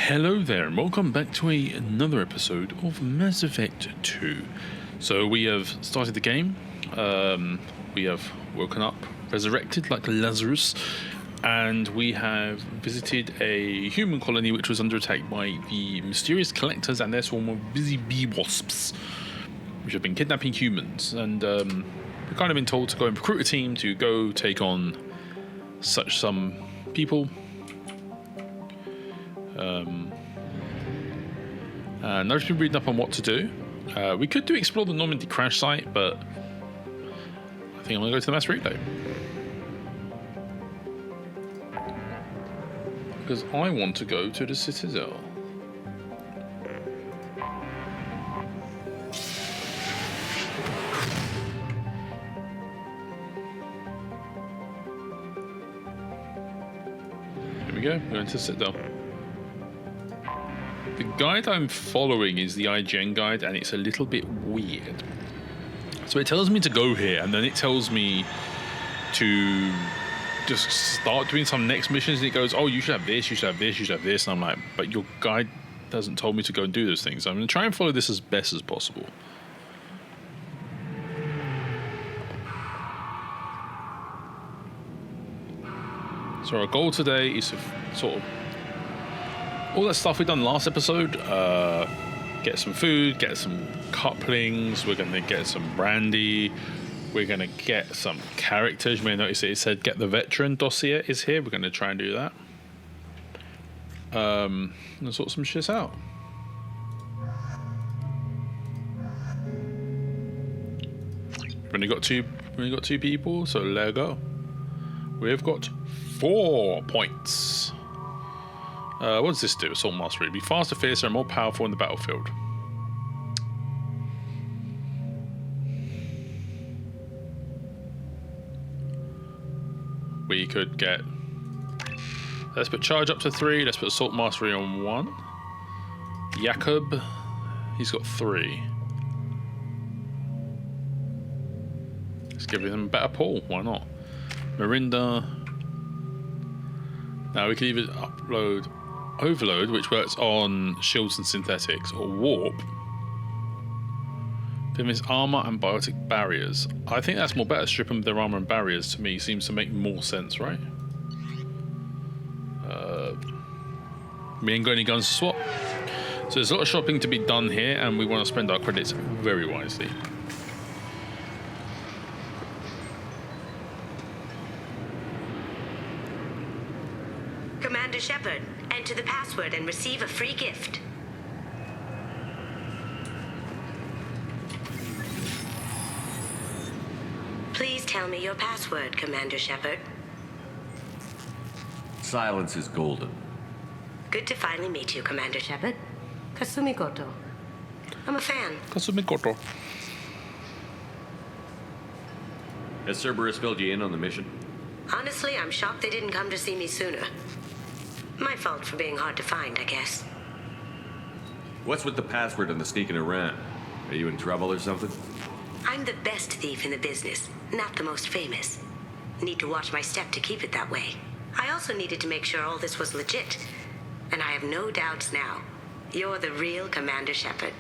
Hello there, and welcome back to another episode of Mass Effect 2. So we have started the game, we have woken up, resurrected like Lazarus, and we have visited a human colony which was under attack by the mysterious collectors and their swarm of busy bee wasps, which have been kidnapping humans, and we've kind of been told to go and recruit a team to go take on some people. And I've just been reading up on what to do. We could do explore the Normandy crash site, but I think I'm going to go to the mass replay. Because I want to go to the Citadel. Here we go, going to the Citadel. The guide I'm following is the IGN guide, and it's a little bit weird. So it tells me to go here, and then it tells me to just start doing some next missions, and it goes, oh, you should have this, you should have this, you should have this, and I'm like, but your guide hasn't told me to go and do those things. So I'm going to try and follow this as best as possible. So our goal today is to sort of all that stuff we done last episode, get some food, get some couplings, we're going to get some brandy, we're going to get some characters. You may notice it said get the veteran dossier is here. We're going to try and do that. And sort some shit out. We've only got two people, so let go. We've got 4 points. What does this do? Assault Mastery. Be faster, fiercer, and more powerful in the battlefield. We could get... Let's put charge up to 3. Let's put Assault Mastery on 1. Jakob, he's got 3. Let's give him a better pull. Why not? Mirinda. Now we can either upload Overload, which works on shields and synthetics, or Warp. Finish armor and biotic barriers. I think that's more better. Strip them of their armor and barriers, to me, seems to make more sense, right? We ain't got any guns to swap. So there's a lot of shopping to be done here, and we want to spend our credits very wisely. Commander Shepard, enter the password and receive a free gift. Please tell me your password, Commander Shepard. Silence is golden. Good to finally meet you, Commander Shepard. Kasumi Goto. I'm a fan. Kasumi Goto. Has Cerberus filled you in on the mission? Honestly, I'm shocked they didn't come to see me sooner. My fault for being hard to find, I guess. What's with the password and the sneaking around? Are you in trouble or something? I'm the best thief in the business, not the most famous. Need to watch my step to keep it that way. I also needed to make sure all this was legit. And I have no doubts now. You're the real Commander Shepard.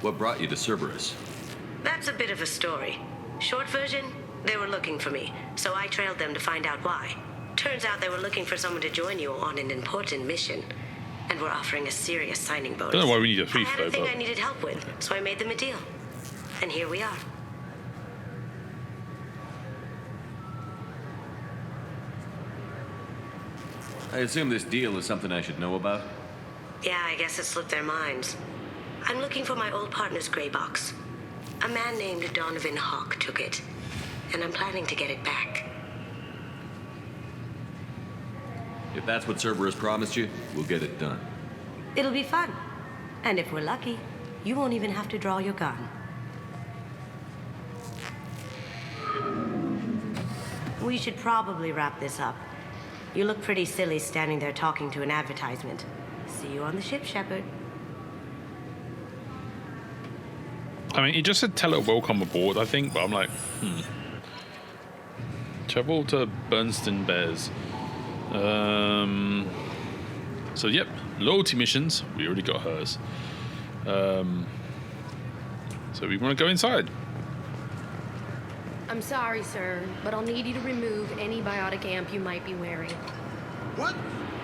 What brought you to Cerberus? That's a bit of a story. Short version, they were looking for me, so I trailed them to find out why. Turns out they were looking for someone to join you on an important mission, and were offering a serious signing bonus. Don't know why we need a thief, I had a thing I needed help with, so I made them a deal. And here we are. I assume this deal is something I should know about? Yeah, I guess it slipped their minds. I'm looking for my old partner's gray box. A man named Donovan Hawk took it, and I'm planning to get it back. If that's what Cerberus promised you, we'll get it done. It'll be fun. And if we're lucky, you won't even have to draw your gun. We should probably wrap this up. You look pretty silly standing there talking to an advertisement. See you on the ship, Shepard. I mean, he just said tell her welcome aboard, I think, but I'm like, Travel to Bernstein Bears. So, yep, loyalty missions. We already got hers. So we want to go inside. I'm sorry, sir, but I'll need you to remove any biotic amp you might be wearing. What?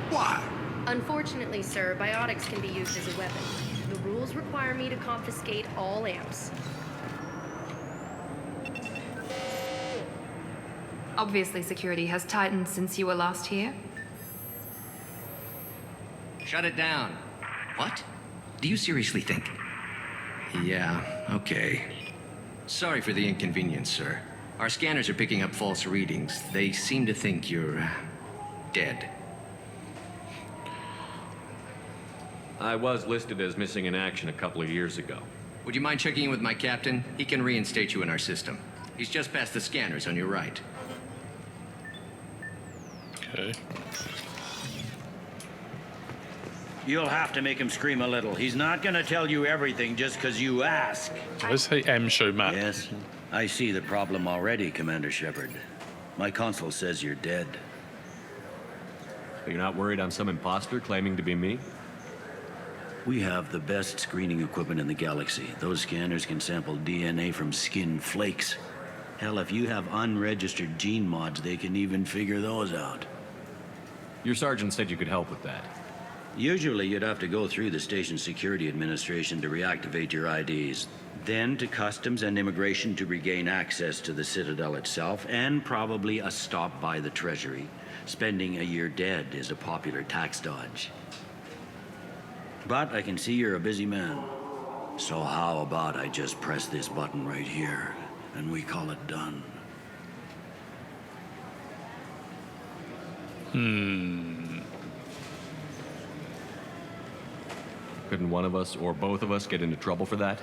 Why? Unfortunately, sir, biotics can be used as a weapon. The rules require me to confiscate all amps. Obviously, security has tightened since you were last here. Shut it down. What? Do you seriously think? Yeah, okay. Sorry for the inconvenience, sir. Our scanners are picking up false readings. They seem to think you're dead. I was listed as missing in action a couple of years ago. Would you mind checking in with my captain? He can reinstate you in our system. He's just past the scanners on your right. Okay. You'll have to make him scream a little. He's not gonna tell you everything just because you ask. Let's say M show map. Yes, I see the problem already, Commander Shepard. My console says you're dead. You're not worried I'm some imposter claiming to be me? We have the best screening equipment in the galaxy. Those scanners can sample DNA from skin flakes. Hell, if you have unregistered gene mods, they can even figure those out. Your sergeant said you could help with that. Usually, you'd have to go through the Station Security Administration to reactivate your IDs. Then to Customs and Immigration to regain access to the Citadel itself, and probably a stop by the Treasury. Spending a year dead is a popular tax dodge. But I can see you're a busy man. So how about I just press this button right here, and we call it done? Couldn't one of us or both of us get into trouble for that?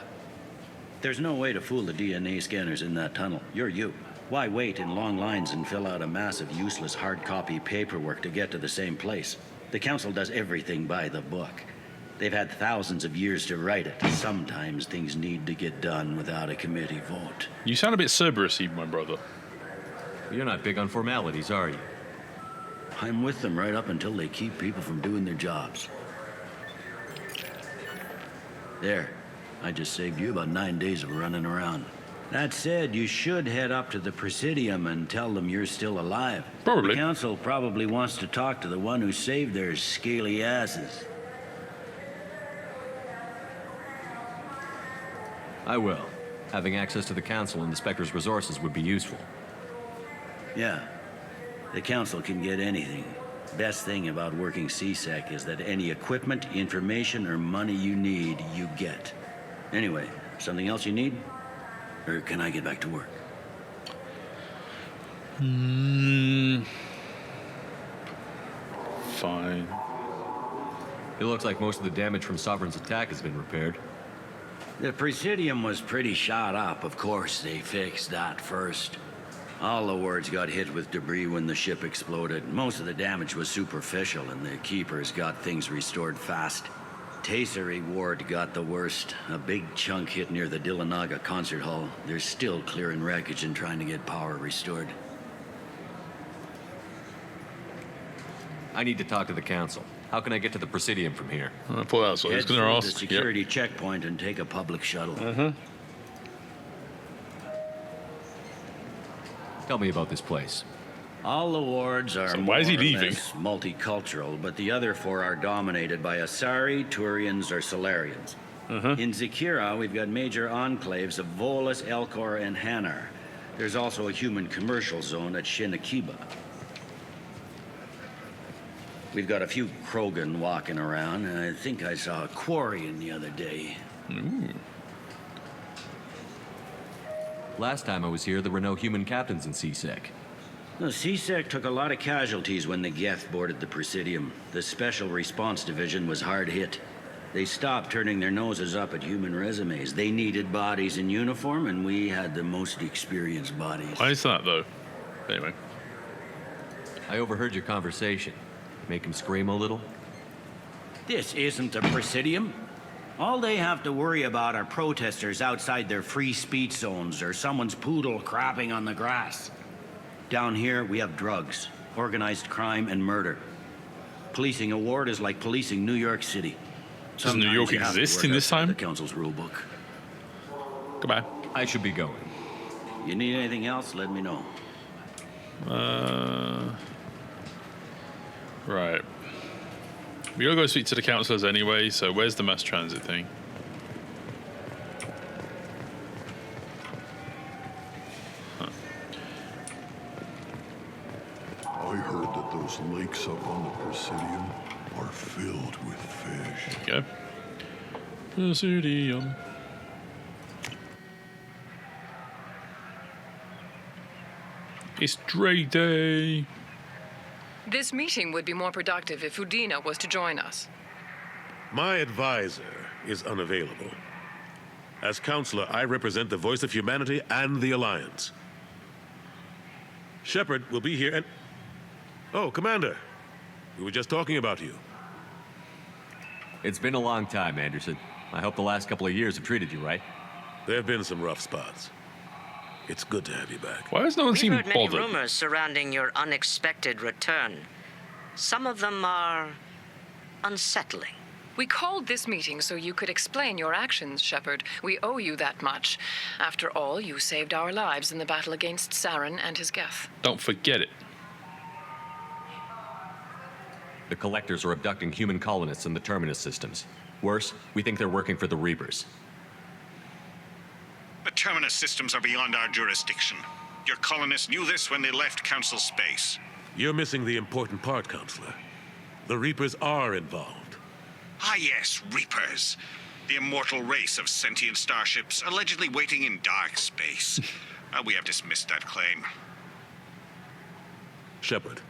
There's no way to fool the DNA scanners in that tunnel. You're you. Why wait in long lines and fill out a massive useless hard copy paperwork to get to the same place? The Council does everything by the book. They've had thousands of years to write it. Sometimes things need to get done without a committee vote. You sound a bit Cerberus-y, my brother. You're not big on formalities, are you? I'm with them right up until they keep people from doing their jobs. There. I just saved you about 9 days of running around. That said, you should head up to the Presidium and tell them you're still alive. Probably. The Council probably wants to talk to the one who saved their scaly asses. I will. Having access to the Council and the Spectre's resources would be useful. Yeah. The Council can get anything. Best thing about working CSEC is that any equipment, information, or money you need, you get. Anyway, something else you need? Or can I get back to work? Fine. It looks like most of the damage from Sovereign's attack has been repaired. The Presidium was pretty shot up. Of course, they fixed that first. All the wards got hit with debris when the ship exploded. Most of the damage was superficial, and the Keepers got things restored fast. Tasery Ward got the worst. A big chunk hit near the Dillanaga concert hall. They're still clearing wreckage and trying to get power restored. I need to talk to the Council. How can I get to the Presidium from here? I thought that's what I was Head going to through ask. the security checkpoint and take a public shuttle. Tell me about this place. All the wards are So why is he more or leaving? less multicultural, but the other four are dominated by Asari, Turians, or Solarians. In Zakira, we've got major enclaves of Volus, Elcor, and Hanar. There's also a human commercial zone at Shinakiba. We've got a few Krogan walking around, and I think I saw a Quarian the other day. Last time I was here, there were no human captains in CSEC. The CSEC took a lot of casualties when the Geth boarded the Presidium. The Special Response Division was hard hit. They stopped turning their noses up at human resumes. They needed bodies in uniform, and we had the most experienced bodies. Why is that, though? Anyway. I overheard your conversation. Make him scream a little? This isn't a Presidium. All they have to worry about are protesters outside their free speech zones or someone's poodle crapping on the grass. Down here, we have drugs, organized crime, and murder. policing a ward is like policing New York City. Does New York Sometimes you have to exist work in this outside time? The council's rulebook. Goodbye. I should be going. You need anything else, let me know. Right. We gotta go speak to the councillors anyway, so where's the mass transit thing? I heard that those lakes up on the Presidium are filled with fish. There you go. Presidium. It's Dre Day. This meeting would be more productive if Udina was to join us. My advisor is unavailable. As counselor, I represent the voice of humanity and the Alliance. Shepard will be here and... Oh, Commander. We were just talking about you. It's been a long time, Anderson. I hope the last couple of years have treated you right. There have been some rough spots. It's good to have you back. Why does no one We've seem heard many bothered? rumors surrounding your unexpected return. Some of them are unsettling. We called this meeting so you could explain your actions, Shepard. We owe you that much. After all, you saved our lives in the battle against Saren and his Geth. Don't forget it. The Collectors are abducting human colonists in the Terminus systems. Worse, we think they're working for the Reapers. The Terminus systems are beyond our jurisdiction. Your colonists knew this when they left Council space. You're missing the important part, Counselor. The Reapers are involved. Ah yes, Reapers. The immortal race of sentient starships allegedly waiting in dark space. We have dismissed that claim. Shepard,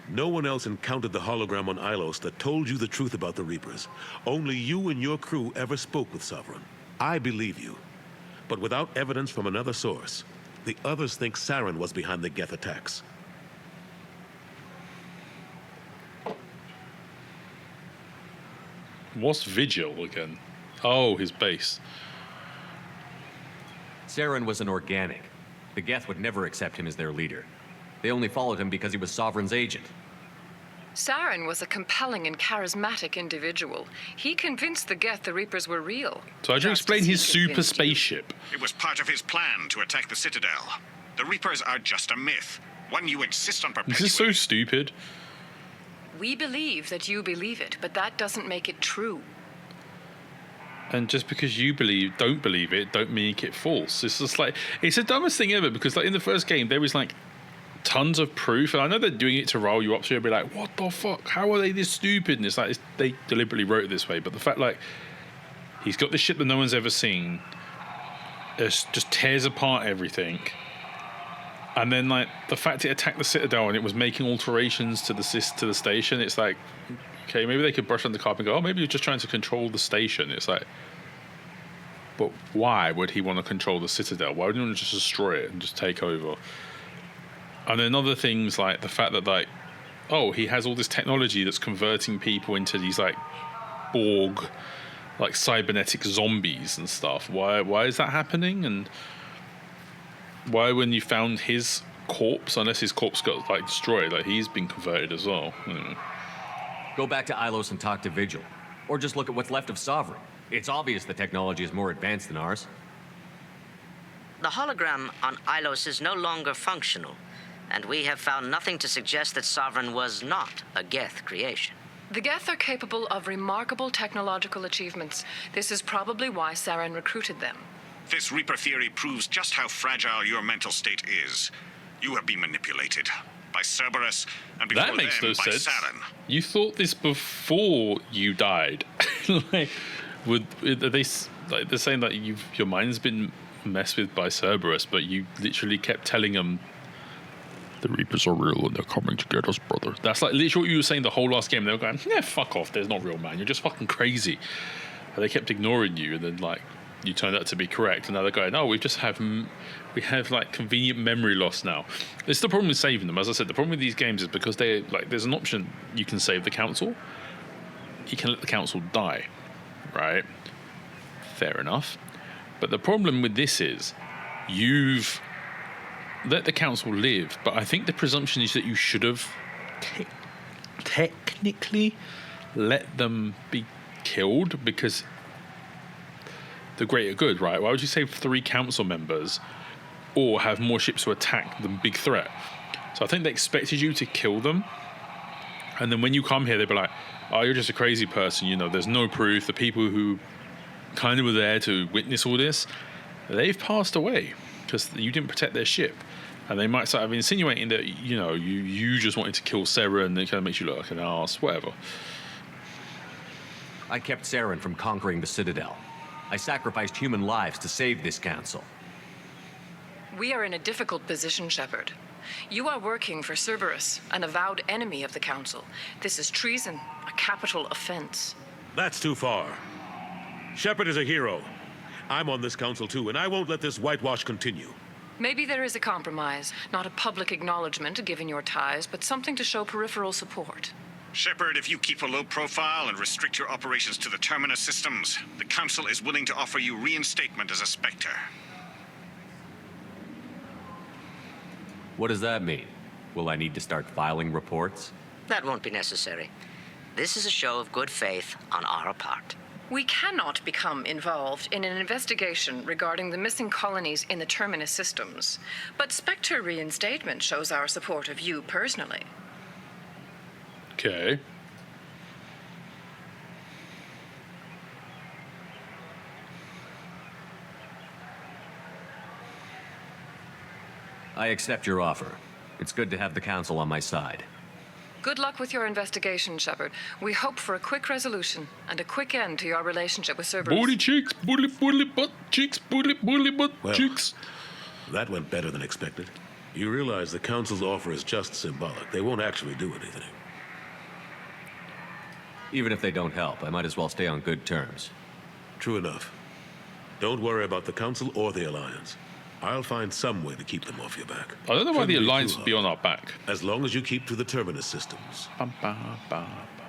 no one else encountered the hologram on Ilos that told you the truth about the Reapers. Only you and your crew ever spoke with Sovereign. I believe you. But without evidence from another source, the others think Saren was behind the Geth attacks. What's Vigil again? Oh, his base. Saren was an organic. The Geth would never accept him as their leader. They only followed him because he was Sovereign's agent. Saren was a compelling and charismatic individual. He convinced the Geth the Reapers were real. So how'd you Just explain as he his super convinced you. spaceship? It was part of his plan to attack the Citadel. The Reapers are just a myth, one you insist on perpetuating. This is so stupid. We believe that you believe it, but that doesn't make it true. And just because you don't believe it, don't make it false. It's just like, it's the dumbest thing ever, because like in the first game, there was like tons of proof, and I know they're doing it to rile you up, so you'll be like, what the fuck? How are they this stupid? And it's like, they deliberately wrote it this way, but the fact like, he's got this ship that no one's ever seen, it just tears apart everything. And then like, the fact it attacked the Citadel and it was making alterations to the station, it's like, okay, maybe they could brush under the carpet and go, oh, maybe you're just trying to control the station. It's like, but why would he want to control the Citadel? Why would he want to just destroy it and just take over? And then other things like the fact that like, oh, he has all this technology that's converting people into these like Borg, like cybernetic zombies and stuff. Why is that happening? And why, when you found his corpse, unless his corpse got like destroyed, like he's been converted as well? Go back to Ilos and talk to Vigil. Or just look at what's left of Sovereign. It's obvious the technology is more advanced than ours. The hologram on Ilos is no longer functional, and we have found nothing to suggest that Sovereign was not a Geth creation. The Geth are capable of remarkable technological achievements. This is probably why Saren recruited them. This Reaper theory proves just how fragile your mental state is. You have been manipulated by Cerberus, and before That makes them no by sense. Saren. You thought this before you died. Like, are they like they're saying that your mind's been messed with by Cerberus, but you literally kept telling them the Reapers are real and they're coming to get us, brother. That's like literally what you were saying the whole last game. They were going, yeah, fuck off. There's not real, man. You're just fucking crazy. And they kept ignoring you, and then like you turned out to be correct. And now they're going, no, we have like convenient memory loss now. It's the problem with saving them. As I said, the problem with these games is because they like there's an option you can save the council. You can let the council die, right? Fair enough. But the problem with this is you've let the council live, but I think the presumption is that you should have technically let them be killed because the greater good, right? Why would you save 3 council members or have more ships to attack the big threat? So I think they expected you to kill them. And then when you come here, they'd be like, oh, you're just a crazy person. You know, there's no proof. The people who kind of were there to witness all this, they've passed away because you didn't protect their ship. And they might start insinuating that, you know, you just wanted to kill Sarah and it kind of makes you look like an ass, whatever. I kept Saren from conquering the Citadel. I sacrificed human lives to save this council. We are in a difficult position, Shepard. You are working for Cerberus, an avowed enemy of the Council. This is treason, a capital offense. That's too far. Shepard is a hero. I'm on this council too, and I won't let this whitewash continue. Maybe there is a compromise. Not a public acknowledgement given your ties, but something to show peripheral support. Shepard, if you keep a low profile and restrict your operations to the Terminus systems, the Council is willing to offer you reinstatement as a Spectre. What does that mean? Will I need to start filing reports? That won't be necessary. This is a show of good faith on our part. We cannot become involved in an investigation regarding the missing colonies in the Terminus systems, but Spectre reinstatement shows our support of you personally. Okay. I accept your offer. It's good to have the Council on my side. Good luck with your investigation, Shepard. We hope for a quick resolution and a quick end to your relationship with Cerberus. Booty cheeks, bully butt cheeks, bully butt cheeks. That went better than expected. You realize the Council's offer is just symbolic. They won't actually do anything. Even if they don't help, I might as well stay on good terms. True enough. Don't worry about the Council or the Alliance. I'll find some way to keep them off your back. I don't know why the Shouldn't be Alliance too would be on our back. As long as you keep to the Terminus systems.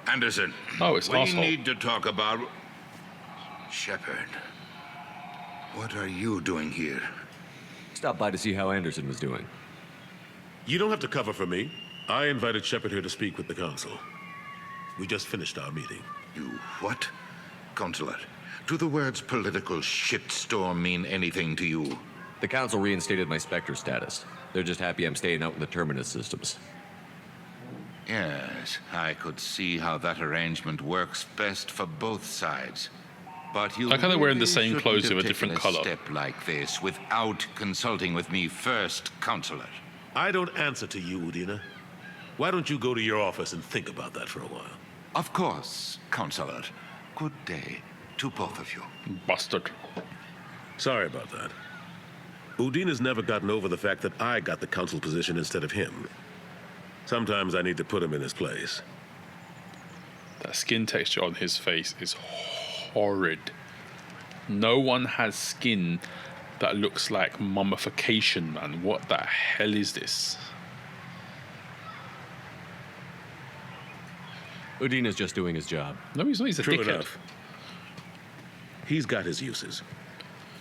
Anderson. Oh, it's we asshole. need to talk about... Shepard. What are you doing here? Stopped by to see how Anderson was doing. You don't have to cover for me. I invited Shepard here to speak with the Council. We just finished our meeting. You what? Consulate, do the words political shitstorm mean anything to you? The Council reinstated my Spectre status. They're just happy I'm staying out in the Terminus systems. Yes, I could see how that arrangement works best for both sides. But you Like how they're wearing the really same shouldn't clothes have with a taken different colour. step like this without consulting with me first, Consulate. I don't answer to you, Udina. Why don't you go to your office and think about that for a while? Of course, Consulate. Good day to both of you. Bastard. Sorry about that. Udina's never gotten over the fact that I got the Council position instead of him. Sometimes I need to put him in his place. That skin texture on his face is horrid. No one has skin that looks like mummification, man. What the hell is this? Udina's just doing his job. No, he's not. He's a True dickhead. enough. He's got his uses.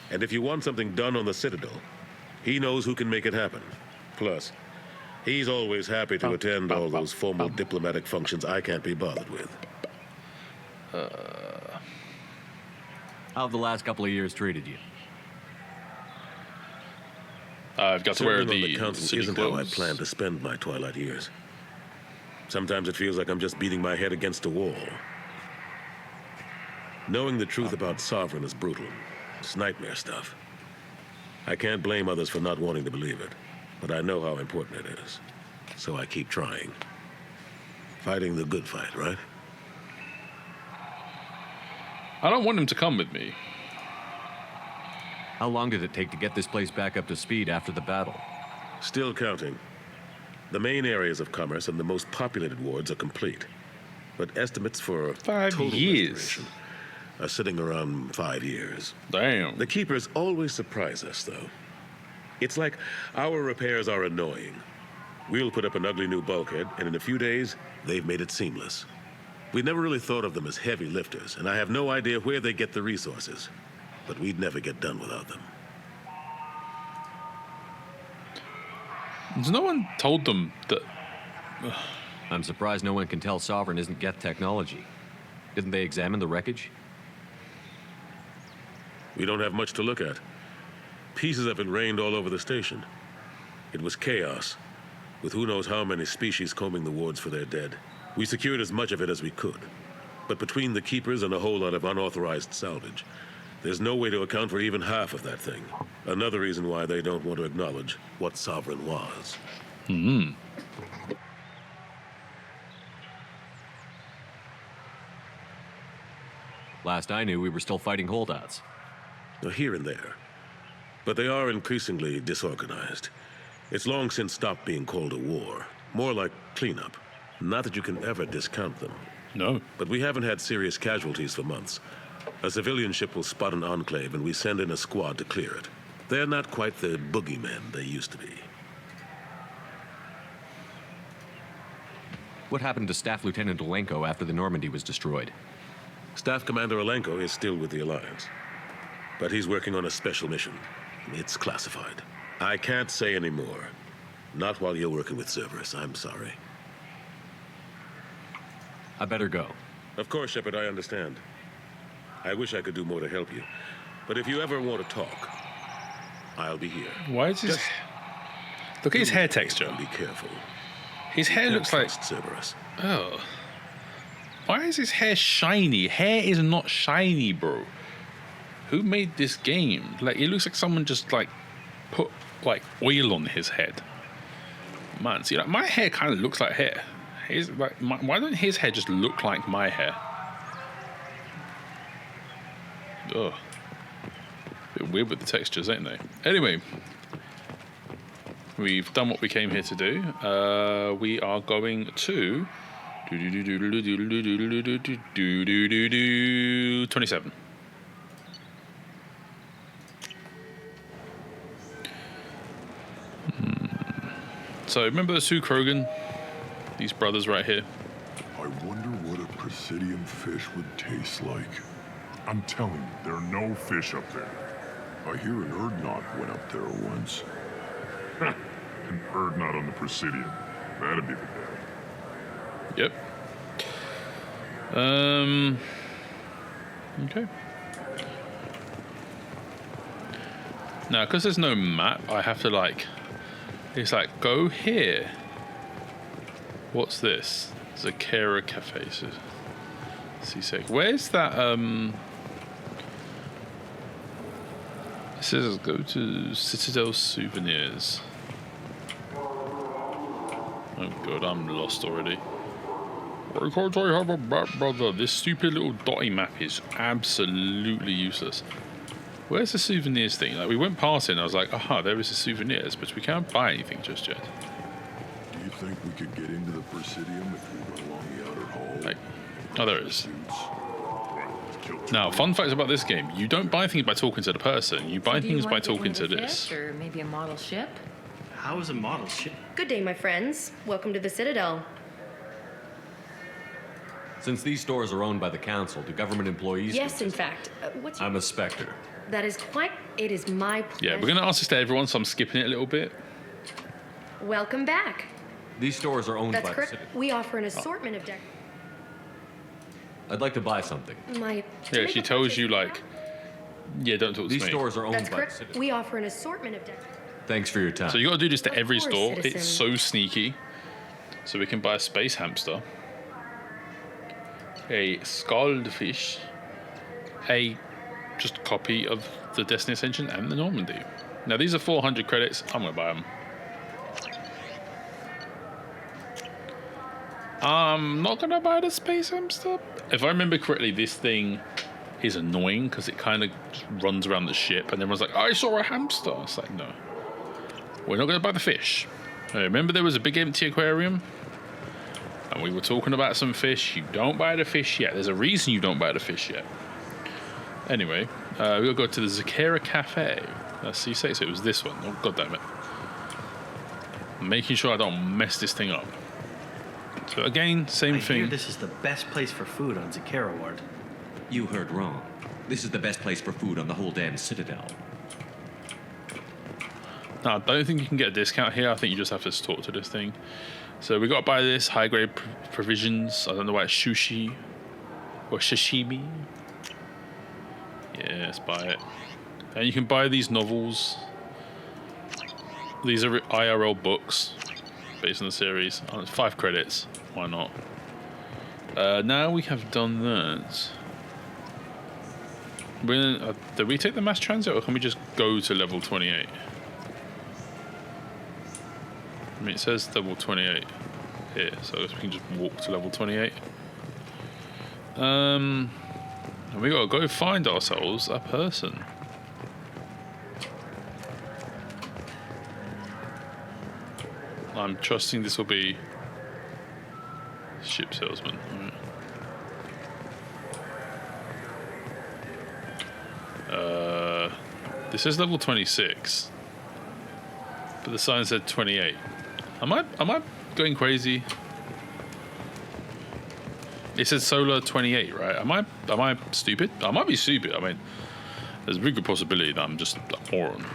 And if you want something done on the Citadel, he knows who can make it happen. Plus, he's always happy to attend all those formal diplomatic functions I can't be bothered with. How have the last couple of years treated you? I've got to wear Serving on the the Council city isn't how I clothes. plan to spend my twilight years. Sometimes it feels like I'm just beating my head against a wall. Knowing the truth about Sovereign is brutal. It's nightmare stuff. I can't blame others for not wanting to believe it, but I know how important it is. So I keep trying. Fighting the good fight, right? I don't want him to come with me. How long did it take to get this place back up to speed after the battle? Still counting. The main areas of commerce and the most populated wards are complete. But estimates for 5 total years. restoration are sitting around 5 years. Damn. The Keepers always surprise us, though. It's like our repairs are annoying. We'll put up an ugly new bulkhead, and in a few days, they've made it seamless. We never really thought of them as heavy lifters, and I have no idea where they get the resources. But we'd never get done without them. No one told them that I'm surprised no one can tell Sovereign isn't Geth technology. Didn't they examine the wreckage? We don't have much to look at. Pieces have been rained all over the station. It was chaos, with who knows how many species combing the wards for their dead. We secured as much of it as we could. But between the Keepers and a whole lot of unauthorized salvage, there's no way to account for even half of that thing. Another reason why they don't want to acknowledge what Sovereign was. Last I knew, we were still fighting holdouts. Here and there. But they are increasingly disorganized. It's long since stopped being called a war. More like cleanup. Not that you can ever discount them. No. But we haven't had serious casualties for months. A civilian ship will spot an enclave and we send in a squad to clear it. They're not quite the boogeymen they used to be. What happened to Staff Lieutenant Olenko after the Normandy was destroyed? Staff Commander Olenko is still with the Alliance. But he's working on a special mission. It's classified. I can't say any more. Not while you're working with Cerberus, I'm sorry. I better go. Of course, Shepard, I understand. I wish I could do more to help you. But if you ever want to talk, I'll be here. Why is his... Look at his hair texture. Be careful. His hair looks like... Cerberus. Oh. Why is his hair shiny? Hair is not shiny, bro. Who made this game? Like, it looks like someone just, like, put, like, oil on his head. Man, see, like, my hair kind of looks like hair. His, like, why don't his hair just look like my hair? Ugh. Bit weird with the textures, ain't they? Anyway. We've done what we came here to do. We are going to... 27. So remember the Sue Krogan? These brothers right here. I wonder what a Presidium fish would taste like. I'm telling you, there are no fish up there. I hear an Erdnot went up there once. An Erdnot on the Presidium. That'd be the day. Yep. Okay. Now, because there's no map, I have to, like... It's like, go here. What's this? Zakera Cafe. C6. Where's that, It says go to Citadel Souvenirs. Oh god, I'm lost already. Why can't I have a map, brother? This stupid little dotty map is absolutely useless. Where's the souvenirs thing? Like, we went past it and I was like, aha, there is the souvenirs, but we can't buy anything just yet. Do you think we could get into the Presidium if we went along the outer hall? Like, oh, there it is. Now, fun facts about this game. You don't buy things by talking to the person. You buy things by talking to this. Or maybe a model ship? How is a model ship? Good day, my friends. Welcome to the Citadel. Since these stores are owned by the Council, do government employees... Yes, in fact. What's I'm a Spectre. That is quite... It is my pleasure. Yeah, we're going to ask this to everyone, so I'm skipping it a little bit. Welcome back. These stores are owned That's by correct. the city. We offer an assortment of deck. I'd like to buy something. Yeah, she tells you, like... Yeah, don't talk to me. These stores are owned That's by correct. the city. We offer an assortment of deck. Thanks for your time. So you got to do this to Of every course, store. citizen. It's so sneaky. So we can buy a space hamster, a scald fish, a just copy of the Destiny Ascension and the Normandy. Now these are 400 credits. I'm gonna buy them. I'm not gonna buy the space hamster. If I remember correctly, this thing is annoying because it kind of just runs around the ship, and everyone's like, "I saw a hamster." It's like, no, we're not gonna buy the fish. Remember, there was a big empty aquarium, and we were talking about some fish. You don't buy the fish yet. There's a reason you don't buy the fish yet. Anyway, we'll go to the Zakera Cafe. That's C6, so it was this one. Oh, god damn it. I'm making sure I don't mess this thing up. So again, same thing. I hear this is the best place for food on Zakera Ward. You heard wrong. This is the best place for food on the whole damn Citadel. No, I don't think you can get a discount here. I think you just have to talk to this thing. So we got to buy this high grade provisions. I don't know why it's sushi or sashimi. Yeah, let's buy it. And you can buy these novels. These are IRL books based on the series. 5 credits. Why not? Now we have done that. Did we take the mass transit, or can we just go to level 28? I mean, it says level 28 here, so we can just walk to level 28. And we gotta go find ourselves a person. I'm trusting this will be ship salesman. This is level 26, but the sign said 28. Am I going crazy? It says solar 28, right? Am I stupid? I might be stupid. I mean, there's a very good possibility that I'm just a moron.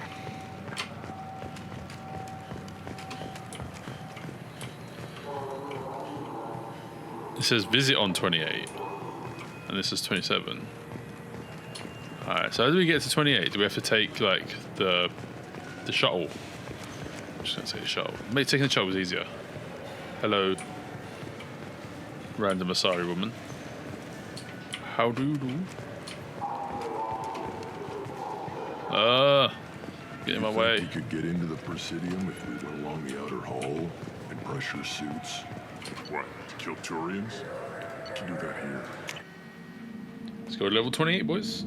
It says visit on 28, and this is 27. Alright, so how do we get to 28? Do we have to take, like, the shuttle? I'm just going to say the shuttle. Maybe taking the shuttle was easier. Hello, random Asari woman. How do you do? Get in my way. We could get into the Presidium if we went along the outer hall in pressure suits. What, to kill Turians? We can do that here. Let's go to level 28, boys.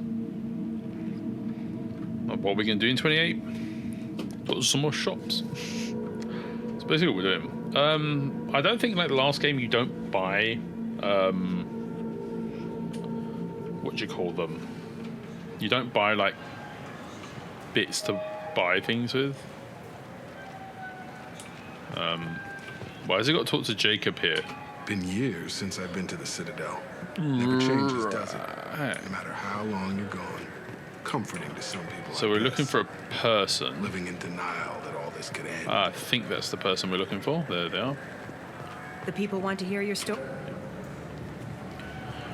What are we going to do in 28? Got some more shops. That's basically what we're doing. I don't think, like the last game, you don't buy what do you call them? You don't buy like bits to buy things with. Why has he got to talk to Jacob here? Been years since I've been to the Citadel. Never changes, does it? No matter how long you're gone. Comforting to some people. So we're looking for a person. Living in denial that all this could end. I think that's the person we're looking for. There they are. The people want to hear your story.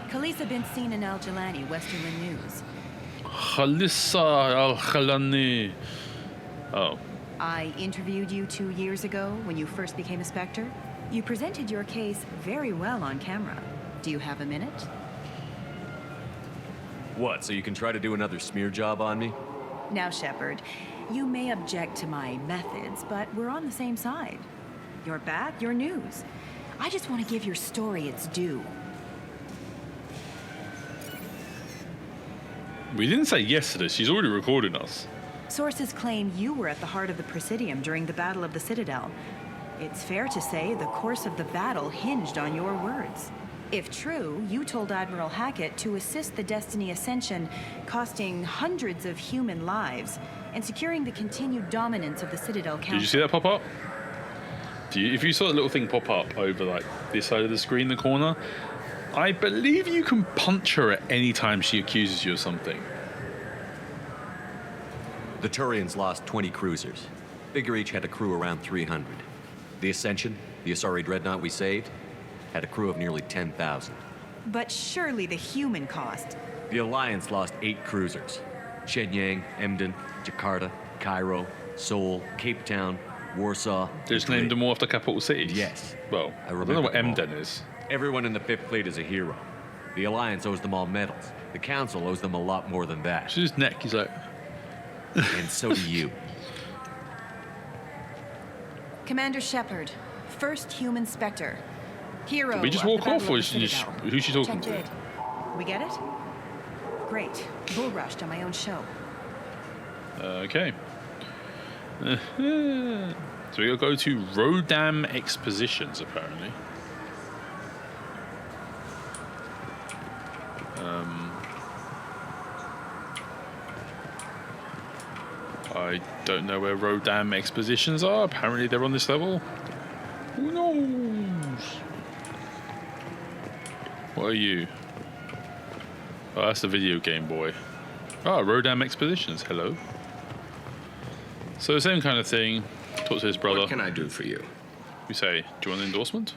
Khalisa been seen in Al Jalani, Westerland News. Khalisa Al Jalani. Oh. I interviewed you 2 years ago when you first became a Spectre. You presented your case very well on camera. Do you have a minute? What, so you can try to do another smear job on me? Now, Shepard, you may object to my methods, but we're on the same side. You're back, your news. I just want to give your story its due. We didn't say yes to this. She's already recording us. Sources claim you were at the heart of the Presidium during the Battle of the Citadel. It's fair to say the course of the battle hinged on your words. If true, you told Admiral Hackett to assist the Destiny Ascension, costing hundreds of human lives, and securing the continued dominance of the Citadel Council. Did you see that pop up? If you saw that little thing pop up over like this side of the screen, the corner, I believe you can punch her at any time she accuses you of something. The Turians lost 20 cruisers. Figure each had a crew around 300. The Ascension, the Asari dreadnought we saved, had a crew of nearly 10,000. But surely the human cost. The Alliance lost 8 cruisers. Shenyang, Emden, Jakarta, Cairo, Seoul, Cape Town, Warsaw. They just named them all after capital cities? Yes. Well, I don't know what Emden is. Everyone in the 5th Fleet is a hero. The Alliance owes them all medals. The Council owes them a lot more than that. It's his neck, he's like... And so do you. Commander Shepard, first human Spectre. Hero. Did we just walk off, or who's she talking to? We get it? Great. Bull rushed on my own show. Okay. So we gotta go to Rodam Expositions, apparently. I don't know where Rodam Expositions are. Apparently they're on this level. Who knows? What are you? Oh, that's the video game boy. Oh, Rodam Expositions. Hello. So the same kind of thing. Talk to his brother. What can I do for you? We say, do you want an endorsement?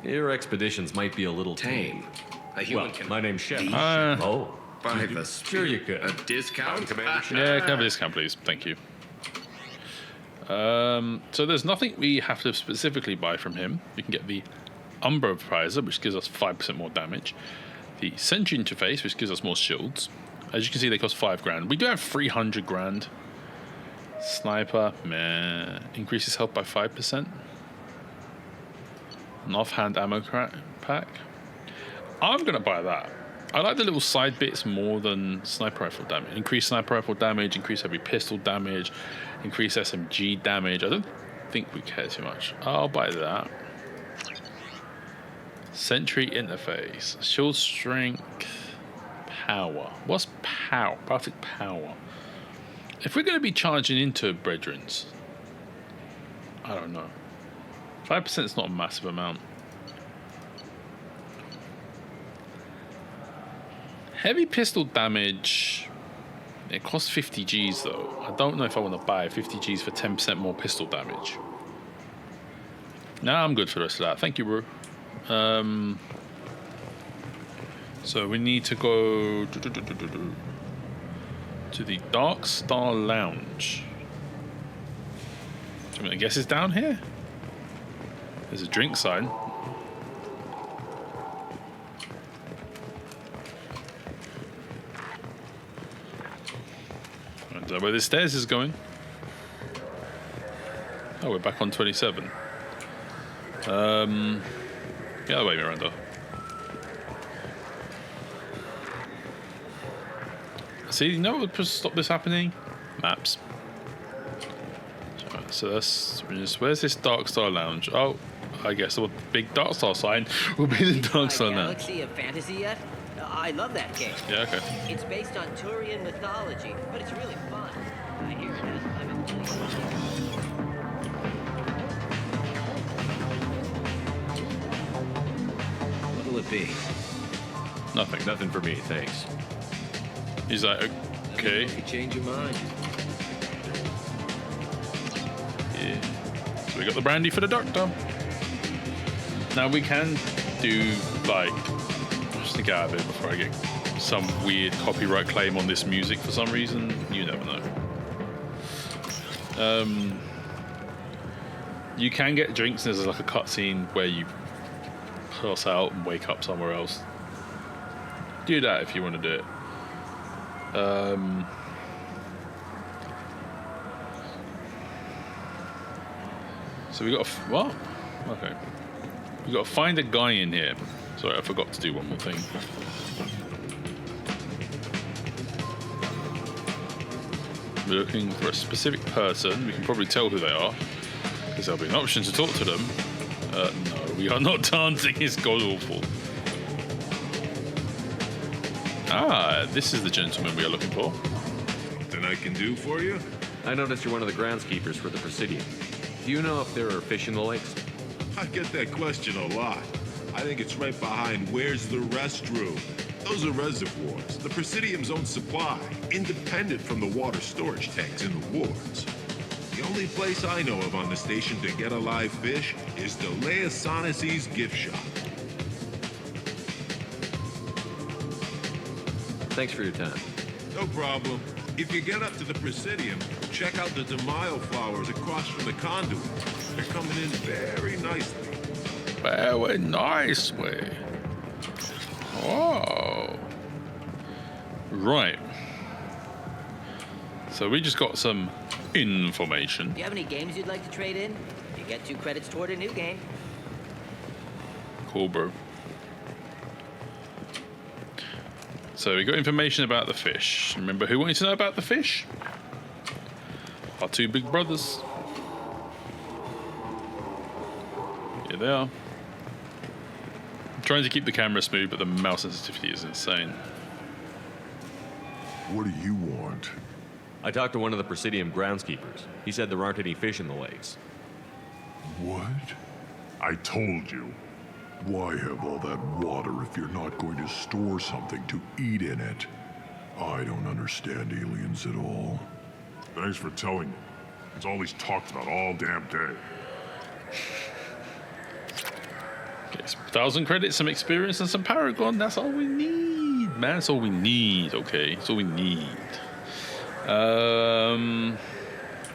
Your expeditions might be a little Tame. A human well, can. my name's Chef. Oh. By the Sure you could. A discount? Yeah, can I have a discount, please? Thank you. So there's nothing we have to specifically buy from him. We can get the Umbra Prizer, which gives us 5% more damage. The Sentry Interface, which gives us more shields. As you can see, they cost 5 grand. We do have 300 grand. Sniper, meh. Increases health by 5%. An offhand ammo pack. I'm going to buy that. I like the little side bits more than sniper rifle damage. Increase sniper rifle damage, increase heavy pistol damage, increase SMG damage. I don't think we care too much. I'll buy that. Sentry interface. Shield strength. Power. What's power? Perfect power. If we're going to be charging into Brethrens, I don't know. 5% is not a massive amount. Heavy pistol damage. It costs 50 Gs though. I don't know if I want to buy 50 Gs for 10% more pistol damage. Nah, I'm good for the rest of that. Thank you, bro. So we need to go to the Dark Star Lounge. I mean, I guess it's down here. There's a drink sign. Is that where the stairs is going? Oh, we're back on 27. The other way, Miranda. See, you know what would stop this happening? Maps. So that's where's this Dark Star Lounge? Oh, I guess the big Dark Star sign will be the Dark Star Lounge. Galaxy of Fantasy yet? I love that game. Yeah, okay. It's based on Turian mythology, but it's really fun. I hear it has What'll it be? Nothing. Nothing for me, thanks. He's like, okay. You could change your mind. Yeah. So we got the brandy for the doctor. Now we can do like, just to get out of it before I get some weird copyright claim on this music for some reason. You never know. You can get drinks. There's like a cutscene where you pass out and wake up somewhere else. Do that if you want to do it. So we got what? Okay. We got to find a guy in here. Sorry, I forgot to do one more thing. We're looking for a specific person. We can probably tell who they are because there'll be an option to talk to them. No, we are not dancing. It's god awful. Ah, this is the gentleman we are looking for. Something I can do for you? I noticed you're one of the groundskeepers for the Presidium. Do you know if there are fish in the lakes? I get that question a lot. I think it's right behind where's the restroom. Those are reservoirs, the Presidium's own supply, independent from the water storage tanks in the wards. The only place I know of on the station to get a live fish is Delea Sonesi's gift shop. Thanks for your time. No problem. If you get up to the Presidium, check out the DeMaio flowers across from the conduit. They're coming in very nicely. Very nicely. Oh. Right. So we just got some information. Do you have any games you'd like to trade in? You get 2 credits toward a new game. Cool, bro. So we got information about the fish. Remember who wanted to know about the fish? Our 2 big brothers. Here they are. I'm trying to keep the camera smooth, but the mouse sensitivity is insane. What do you want? I talked to one of the Presidium groundskeepers. He said there aren't any fish in the lakes. What? I told you. Why have all that water if you're not going to store something to eat in it? I don't understand aliens at all. Thanks for telling me. It's all he's talked about all damn day. Okay, 1,000 credits, some experience, and some Paragon. That's all we need, man. That's all we need. Okay, that's all we need. Oh,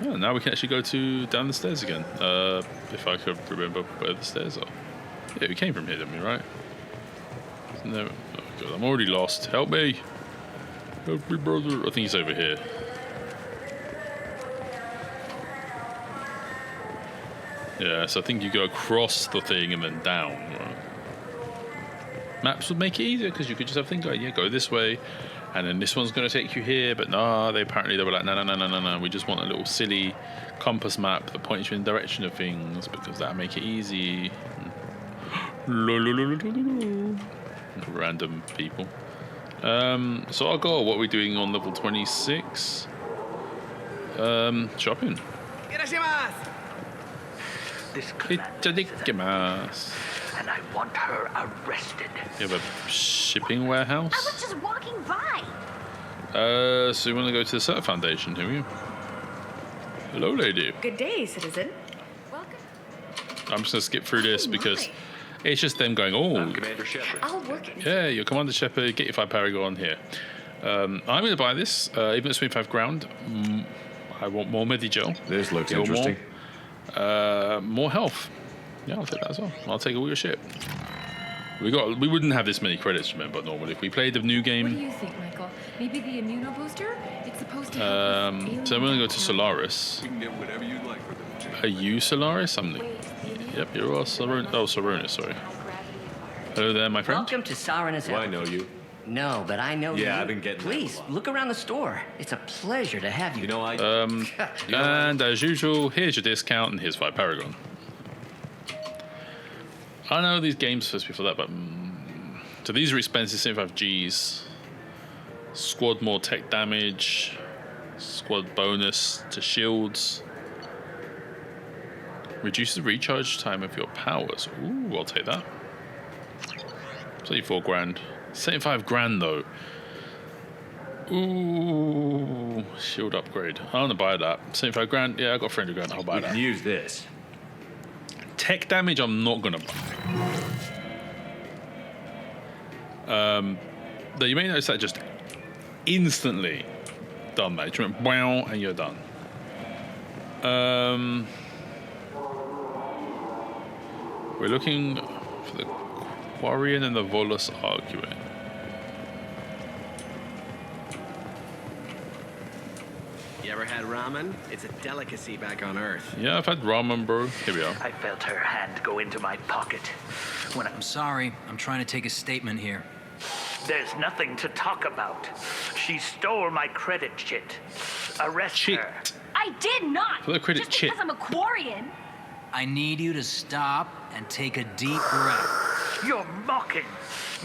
now we can actually go down the stairs again. If I could remember where the stairs are. Yeah, we came from here, didn't we? Right? No. Oh God, I'm already lost. Help me. Help me, brother. I think he's over here. Yeah, so I think you go across the thing and then down. Right? Maps would make it easier because you could just have things like, yeah, go this way, and then this one's going to take you here. But no, they were like, no. We just want a little silly compass map that points you in the direction of things because that'll make it easy. Random people. So our goal, what are we doing on level 26? Shopping. This clan and I want her arrested. You have a shipping warehouse? I was just walking by. So you want to go to the Citadel Foundation, do you? Hello, lady. Good day, citizen. I'm just going to skip through this because it's just them going, oh. Commander Shepard. I'll work it. Yeah, you're Commander Shepard, get your 5 Paragon here. I'm going to buy this, even at 25 grand. I want more Medigel. This looks interesting. More health. Yeah, I'll take that as well. I'll take all your shit. We wouldn't have this many credits, remember, normally. If we played the new game. What do you think, Michael? Maybe the immuno booster? It's supposed to help with so I'm going to go to Solaris. You can get whatever you'd like for them. Are you Solaris? Yep, you're all Saronis. Oh, Saronis, sorry. Hello there, my friend. Welcome to Saronis. Do I know you? No, but I know you. Yeah, I've been getting Please, look around the store. It's a pleasure to have you. You know, and as usual, here's your discount and here's 5 Paragon. I know these games are supposed to be for that, but so these are expensive, 75 Gs. Squad more tech damage. Squad bonus to shields. Reduces recharge time of your powers. Ooh, I'll take that. 34 grand. 75 grand though. Ooh, shield upgrade. I want to buy that. 75 grand. Yeah, I got 300 grand. I'll buy that. We can use this. Tech damage, I'm not gonna buy. Though you may notice that just instantly done, mate. You went wow, and you're done. We're looking for the Quarian and the Volus arguing. You ever had ramen? It's a delicacy back on Earth. Yeah, I've had ramen, bro. Here we are. I felt her hand go into my pocket. I'm sorry. I'm trying to take a statement here. There's nothing to talk about. She stole my credit chit. Arrest her. I did not. For the credit Just chit. because I'm a Quarian. I need you to stop and take a deep breath. You're mocking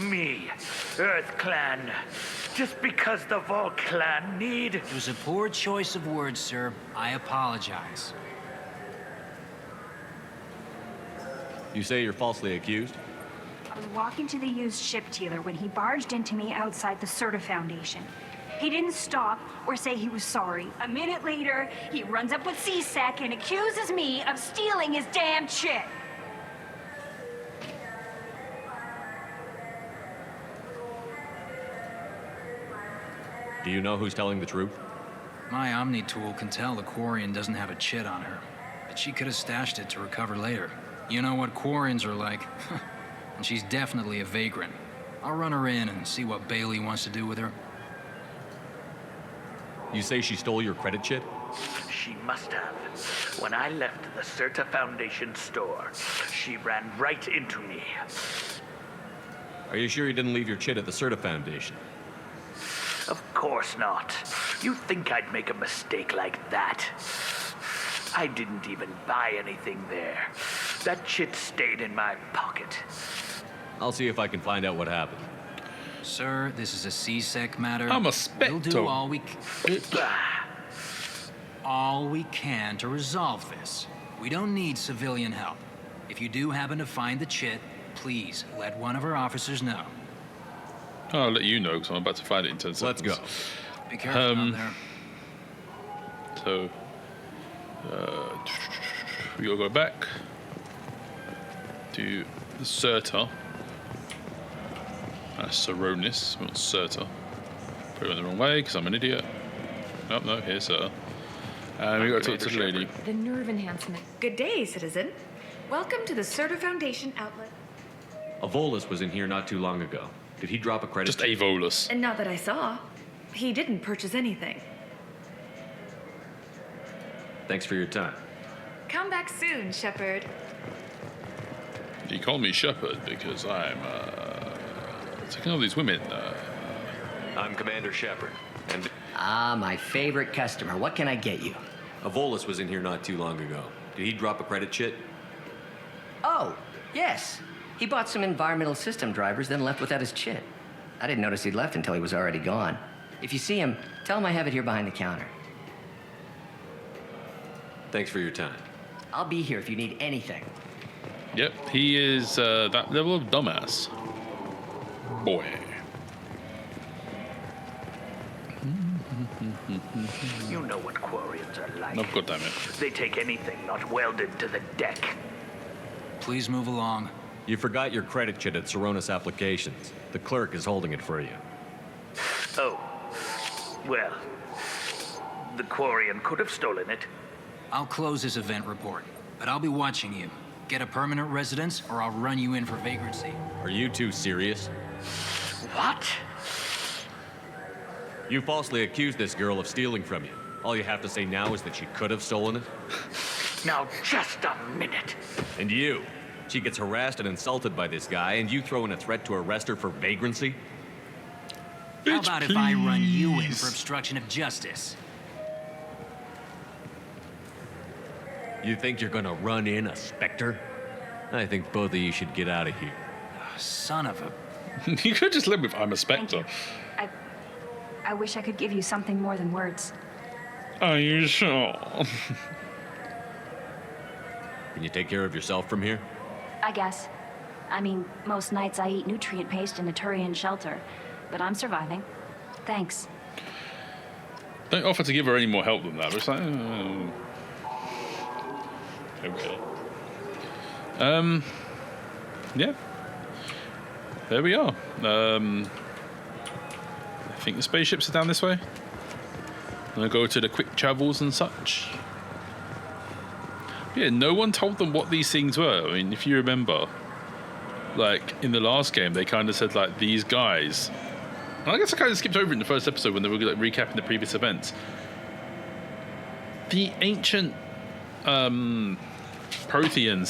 me, Earth Clan. Just because the Vol Clan need... It was a poor choice of words, sir. I apologize. You say you're falsely accused? I was walking to the used ship dealer when he barged into me outside the Citadel Foundation. He didn't stop or say he was sorry. A minute later, he runs up with C-Sec and accuses me of stealing his damn shit. Do you know who's telling the truth? My Omni tool can tell the Quarian doesn't have a chit on her, but she could have stashed it to recover later. You know what Quarians are like. And she's definitely a vagrant. I'll run her in and see what Bailey wants to do with her. You say she stole your credit chit? She must have. When I left the Citadel Foundation store, she ran right into me. Are you sure you didn't leave your chit at the Citadel Foundation? Of course not. You think I'd make a mistake like that? I didn't even buy anything there. That chit stayed in my pocket. I'll see if I can find out what happened. Sir, this is a C-Sec matter. I'm a spectre. We'll do all we can to resolve this. We don't need civilian help. If you do happen to find the chit, please let one of our officers know. I'll let you know because I'm about to find it in 10 seconds. Let's go. Be careful down there. So, we gotta go back. to the Certa. That's Ceronis, not Certa. Put it in the wrong way because I'm an idiot. Oh, no, here's her. And we got to talk to the lady. The nerve enhancement. Good day, citizen. Welcome to the Certa Foundation outlet. A Volus was in here not too long ago. Did he drop a credit? Just a Volus. And not that I saw. He didn't purchase anything. Thanks for your time. Come back soon, Shepard. You call me Shepard because I'm taking all these women. I'm Commander Shepard, and my favorite customer. What can I get you? A Volus was in here not too long ago. Did he drop a credit chit? Oh, yes. He bought some environmental system drivers, then left without his chit. I didn't notice he'd left until he was already gone. If you see him, tell him I have it here behind the counter. Thanks for your time. I'll be here if you need anything. Yep, he is that level of dumbass. Boy. You know what Quarians are like. Oh, God damn it. They take anything not welded to the deck. Please move along. You forgot your credit chit at Ceronis Applications. The clerk is holding it for you. Oh. Well, the Quarian could have stolen it. I'll close this event report, but I'll be watching you. Get a permanent residence, or I'll run you in for vagrancy. Are you two serious? What? You falsely accused this girl of stealing from you. All you have to say now is that she could have stolen it? Now, just a minute. And you? She gets harassed and insulted by this guy, and you throw in a threat to arrest her for vagrancy? How about if I run you in for obstruction of justice? You think you're gonna run in a Spectre? I think both of you should get out of here. Son of a... You could just live with I'm a Spectre. I wish I could give you something more than words. Are you sure? Can you take care of yourself from here? I guess. I mean, most nights I eat nutrient paste in a Turian shelter, but I'm surviving. Thanks. Don't offer to give her any more help than that. But it's like, okay. Yeah. There we are. I think the spaceships are down this way. I'm gonna go to the quick travels and such. Yeah, no one told them what these things were. I mean, if you remember, like in the last game, they kind of said like these guys. And I guess I kind of skipped over it in the first episode when they were like recapping the previous events. The ancient Protheans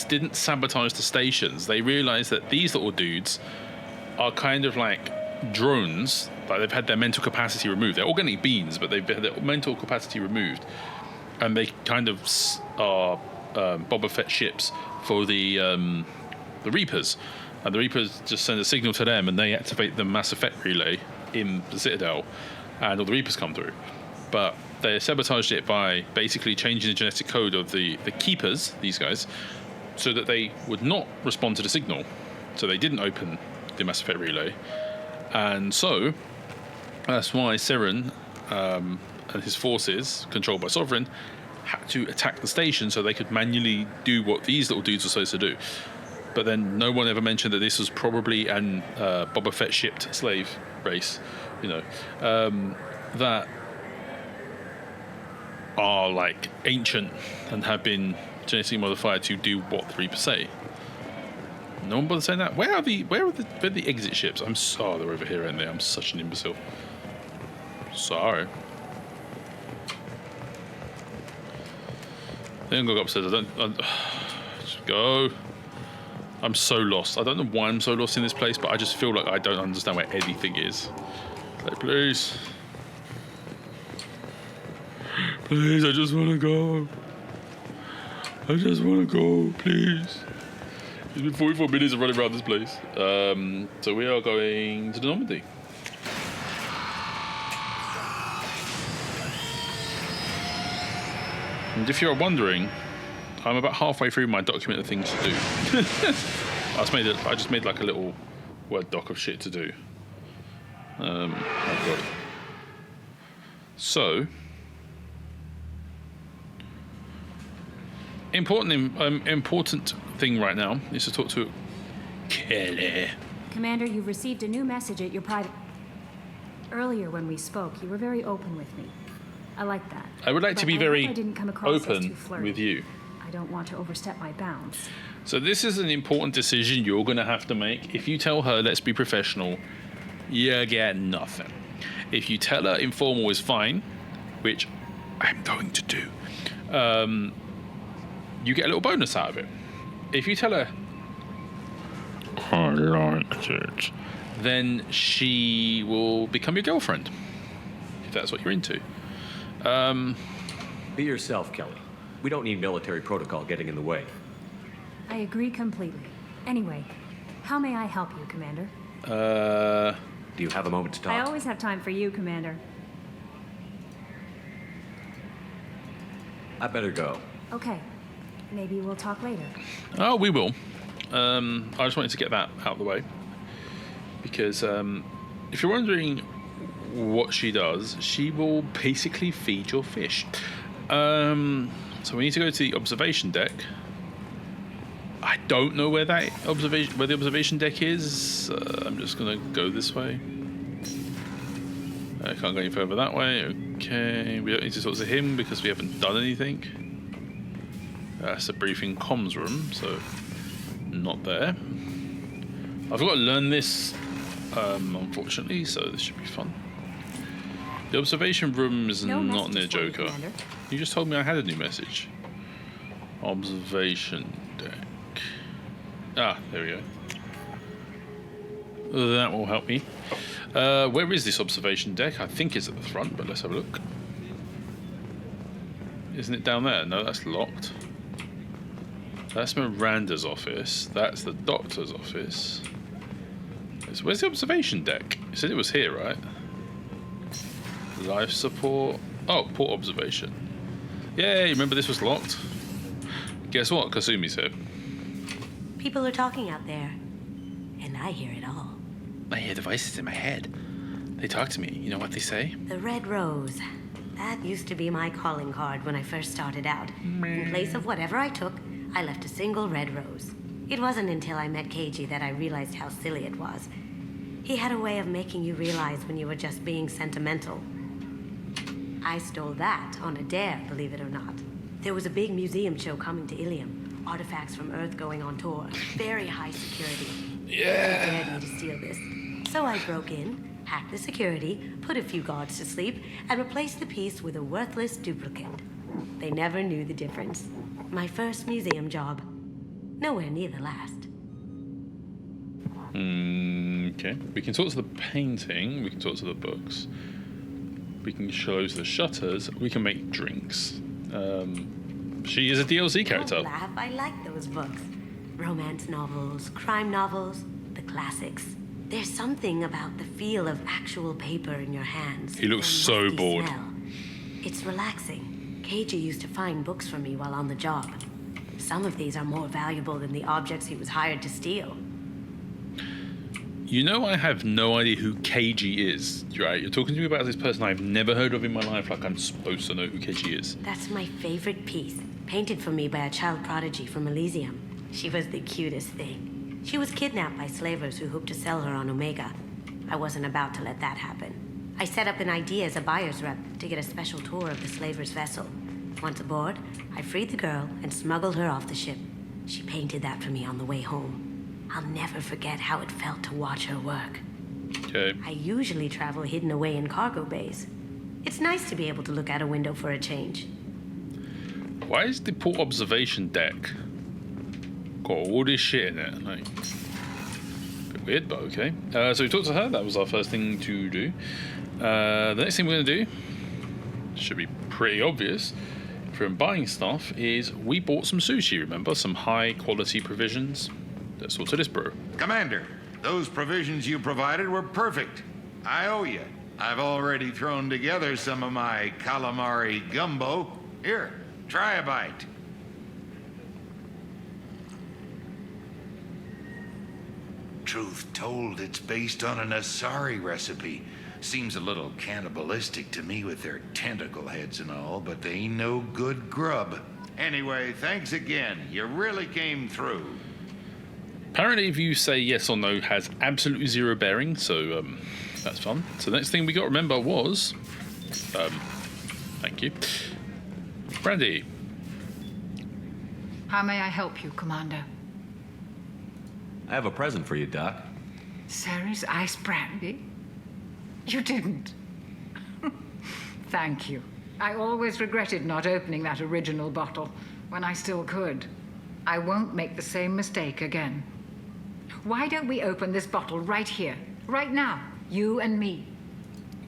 didn't sabotage the stations. They realized that these little dudes are kind of like drones. Like they've had their mental capacity removed. They're organic beings, but they've had their mental capacity removed, and they kind of are Boba Fett ships for the Reapers. And the Reapers just send a signal to them, and they activate the Mass Effect relay in the Citadel, and all the Reapers come through. But they sabotaged it by basically changing the genetic code of the Keepers, these guys, so that they would not respond to the signal. So they didn't open the Mass Effect relay. And so that's why Seren and his forces, controlled by Sovereign, had to attack the station so they could manually do what these little dudes were supposed to do. But then no one ever mentioned that this was probably an Boba Fett shipped slave race, you know, that are like ancient and have been genetically modified to do what the Reapers say. No one bothered saying that. Where are the exit ships? I'm sorry, they're over here, aren't they? I'm such an imbecile. Sorry. I think I'm gonna go upstairs. Just go. I'm so lost. I don't know why I'm so lost in this place, but I just feel like I don't understand where anything is. Like, please. Please, I just want to go. I just want to go, please. It's been 44 minutes of running around this place. So we are going to the Normandy. And if you're wondering, I'm about halfway through my document of things to do. I just made like a little Word doc of shit to do. Oh god. So important thing right now is to talk to Kelly. Commander, you've received a new message at your private... Earlier when we spoke, you were very open with me. I like that. I would like to be very open flirty. with you. I don't want to overstep my bounds. So this is an important decision you're going to have to make. If you tell her, let's be professional, you get nothing. If you tell her informal is fine, which I'm going to do, you get a little bonus out of it. If you tell her, I liked it, then she will become your girlfriend, if that's what you're into. Be yourself, Kelly. We don't need military protocol getting in the way. I agree completely. Anyway, how may I help you, Commander? Do you have a moment to talk? I always have time for you, Commander. I better go. Okay. Maybe we'll talk later. Oh, we will. I just wanted to get that out of the way. Because if you're wondering what she does, she will basically feed your fish. So we need to go to the observation deck. I don't know where the observation deck is. I'm just gonna go this way. I can't go any further that way. Okay, we don't need to talk to him because we haven't done anything. That's a briefing comms room, so not there. I've got to learn this, unfortunately, so this should be fun. The observation room is not near Joker. You just told me I had a new message. Observation deck. Ah, there we go. That will help me. Where is this observation deck? I think it's at the front, but let's have a look. Isn't it down there? No, that's locked. That's Miranda's office. That's the doctor's office. Where's the observation deck? You said it was here, right? Life support. Oh, port observation. Yeah, remember this was locked? Guess what? Kasumi's here. People are talking out there, and I hear it all. I hear the voices in my head. They talk to me. You know what they say? The Red Rose. That used to be my calling card when I first started out. In place of whatever I took, I left a single red rose. It wasn't until I met Keiji that I realized how silly it was. He had a way of making you realize when you were just being sentimental. I stole that on a dare, believe it or not. There was a big museum show coming to Ilium. Artifacts from Earth going on tour. Very high security. Yeah. They dared me to steal this. So I broke in, hacked the security, put a few guards to sleep, and replaced the piece with a worthless duplicate. They never knew the difference. My first museum job. Nowhere near the last. Okay. We can talk to the painting. We can talk to the books. We can close the shutters. We can make drinks. She is a DLC character. Don't laugh. I like those books. Romance novels, crime novels, the classics. There's something about the feel of actual paper in your hands. He looks so bored. Smell. It's relaxing. Keiji used to find books for me while on the job. Some of these are more valuable than the objects he was hired to steal. You know, I have no idea who Keiji is, right? You're talking to me about this person I've never heard of in my life, like I'm supposed to know who Keiji is. That's my favorite piece, painted for me by a child prodigy from Elysium. She was the cutest thing. She was kidnapped by slavers who hoped to sell her on Omega. I wasn't about to let that happen. I set up an idea as a buyer's rep to get a special tour of the slaver's vessel. Once aboard, I freed the girl and smuggled her off the ship. She painted that for me on the way home. I'll never forget how it felt to watch her work. Okay. I usually travel hidden away in cargo bays. It's nice to be able to look out a window for a change. Why is the port observation deck got all this shit in it? Like, a bit weird, but okay. So we talked to her. That was our first thing to do. The next thing we're going to do should be pretty obvious from buying stuff is we bought some sushi, remember? Some high quality provisions. Let's talk to this bro. Commander, those provisions you provided were perfect. I owe you. I've already thrown together some of my calamari gumbo. Here, try a bite. Truth told, it's based on an Asari recipe. Seems a little cannibalistic to me with their tentacle heads and all, but they ain't no good grub. Anyway, thanks again. You really came through. Apparently, if you say yes or no, has absolutely zero bearing, so that's fun. So the next thing we got to remember was, thank you, Brandy. How may I help you, Commander? I have a present for you, Doc. Ceres ice brandy? You didn't. Thank you. I always regretted not opening that original bottle when I still could. I won't make the same mistake again. Why don't we open this bottle right here, right now, you and me?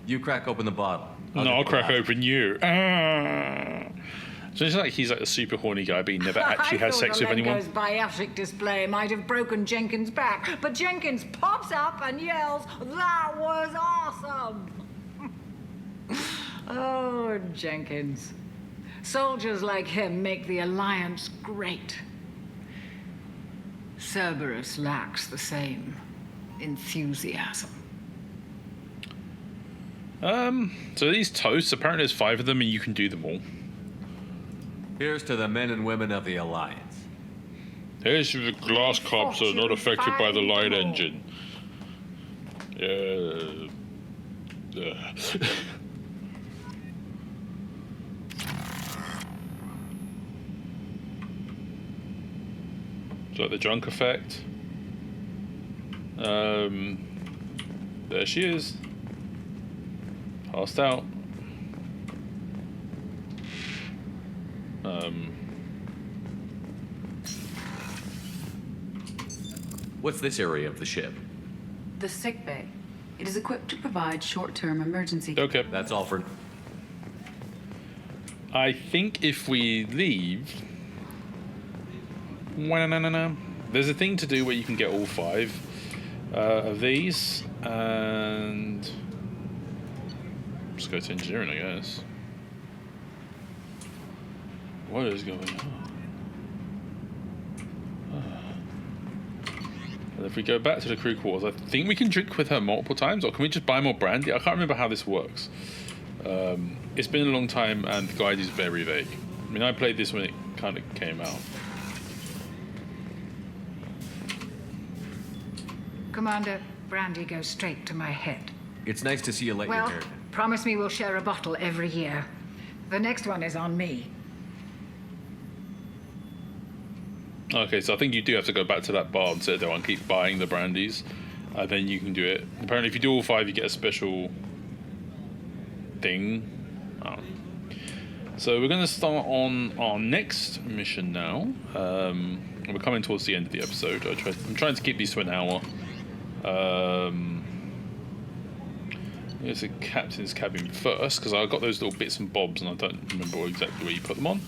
You crack open the bottle. I'll crack open you. So it's like he's like a super horny guy, but he never actually has sex with anyone. Lengo's biotic display might have broken Jenkins' back, but Jenkins pops up and yells, "That was awesome!" Oh, Jenkins. Soldiers like him make the Alliance great. Cerberus lacks the same enthusiasm. So these toasts, apparently there's 5 of them and you can do them all. Here's to the men and women of the Alliance. Here's to the glass cups that are not affected by the light engine. Is that the drunk effect? There she is. Passed out. What's this area of the ship? The sick bay. It is equipped to provide short-term emergency. Okay. That's all for... I think if we leave... There's a thing to do where you can get all 5 of these, and... Just go to engineering, I guess. What is going on? And if we go back to the crew quarters, I think we can drink with her multiple times, or can we just buy more brandy? I can't remember how this works. It's been a long time, and the guide is very vague. I mean, I played this when it kind of came out. Commander, brandy goes straight to my head. It's nice to see you let your Well, hair down. promise me we'll share a bottle every year. The next one is on me. Okay, so I think you do have to go back to that bar on Citadel and keep buying the brandies, and then you can do it. Apparently, if you do all 5, you get a special thing. Oh. So we're going to start on our next mission now. We're coming towards the end of the episode. I'm trying to keep these to an hour. Here's the captain's cabin first, because I got those little bits and bobs, and I don't remember exactly where you put them on.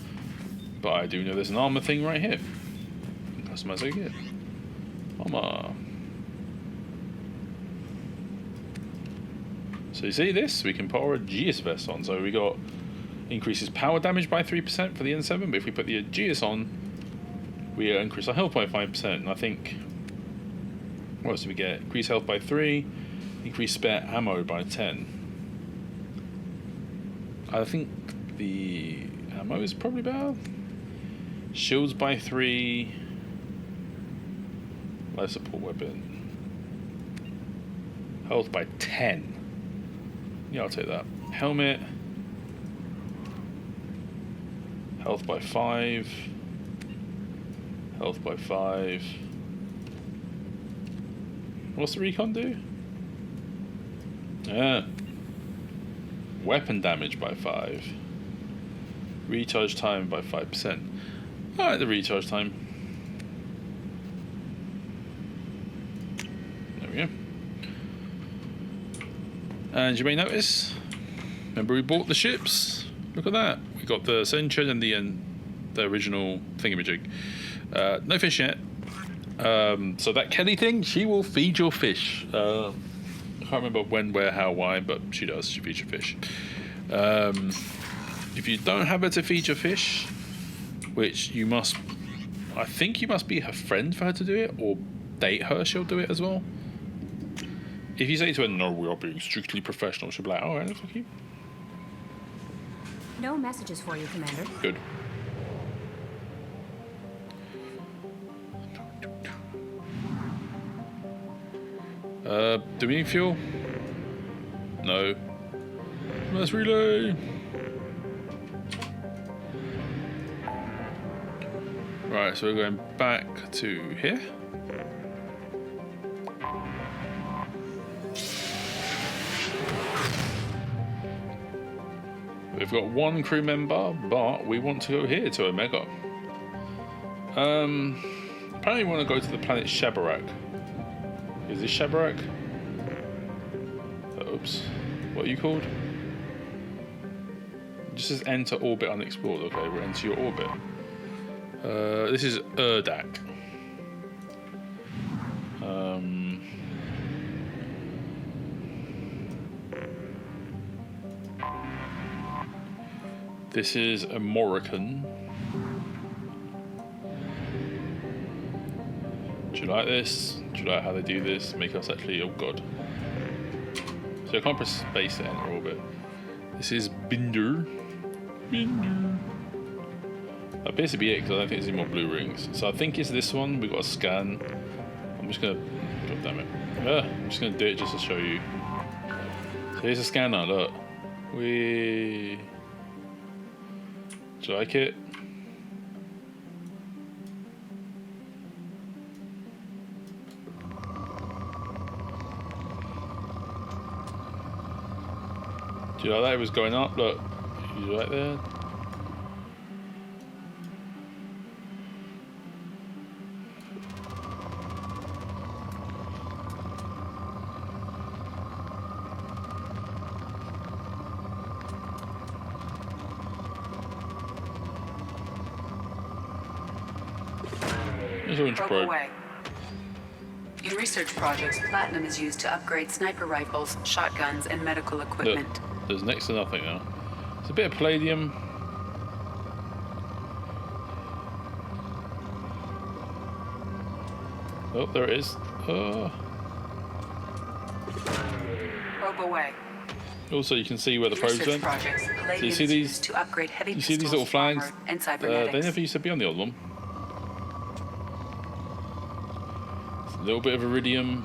But I do know there's an armor thing right here. Customize it again. Armor. So you see this? We can put our Aegis vest on. So we got increases power damage by 3% for the N7, but if we put the Aegis on, we increase our health by 5%. And I think, what else do we get? Increase health by 3, increase spare ammo by 10. I think the ammo is probably better. Shields by 3. Life support weapon. Health by 10. Yeah, I'll take that. Helmet. Health by 5. Health by 5. What's the recon do? Yeah. Weapon damage by 5. Recharge time by 5%. Alright, the recharge time. There we go. And you may notice, remember we bought the ships? Look at that. We got the Ascension and the original thingamajig. No fish yet. So that Kelly thing, she will feed your fish. I can't remember when, where, how, why, but she does. She feeds your fish. If you don't have her to feed your fish, which you must, I think you must be her friend for her to do it, or date her, she'll do it as well. If you say to her, no, we are being strictly professional, she'll be like, alright, fuck you. No messages for you, Commander. Good. Do we need fuel? No. Let's relay. Right, so we're going back to here. We've got one crew member, but we want to go here to Omega. Apparently we want to go to the planet Shabarak. Is this Shabarak? Oops. What are you called? It just says enter orbit unexplored. Okay, we're into your orbit. This is Urdak. This is a Morrican. Do you like this? Do you like how they do this? Make us actually, oh god. So I can't press space to enter orbit. This is Binder. Binder. That appears to be it because I don't think there's any more blue rings. So I think it's this one. We've got a scan. I'm just gonna, god damn it. I'm just gonna do it just to show you. So here's a scanner, look. Whee. Do you like it? Do you like that? It was going up, look. You like that? Probe away. In research projects, platinum is used to upgrade sniper rifles, shotguns, and medical equipment. Look, there's next to nothing now. It's a bit of palladium. Oh, there it is. Probe away. Also, you can see where the probes went. So you see these? To upgrade heavy you see these little flags? And cybernetics. They never used to be on the old one. A little bit of iridium.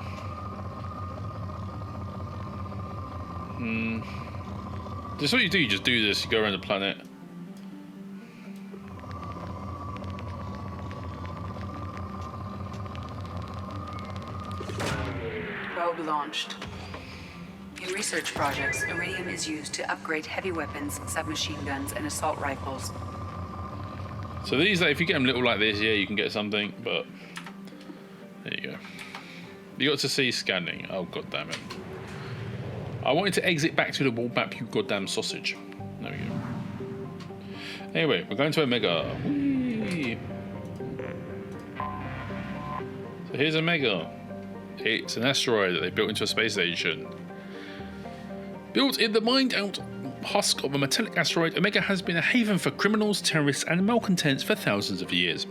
This is what you do. You just do this. You go around the planet. Probe launched. In research projects, iridium is used to upgrade heavy weapons, submachine guns, and assault rifles. So these, if you get them little like this, yeah, you can get something, but there you go. You got to see scanning. Oh, god damn it. I wanted to exit back to the wall map, you goddamn sausage. There we go. Anyway, we're going to Omega. Whee! So here's Omega. It's an asteroid that they built into a space station. Built in the mined-out husk of a metallic asteroid, Omega has been a haven for criminals, terrorists, and malcontents for thousands of years.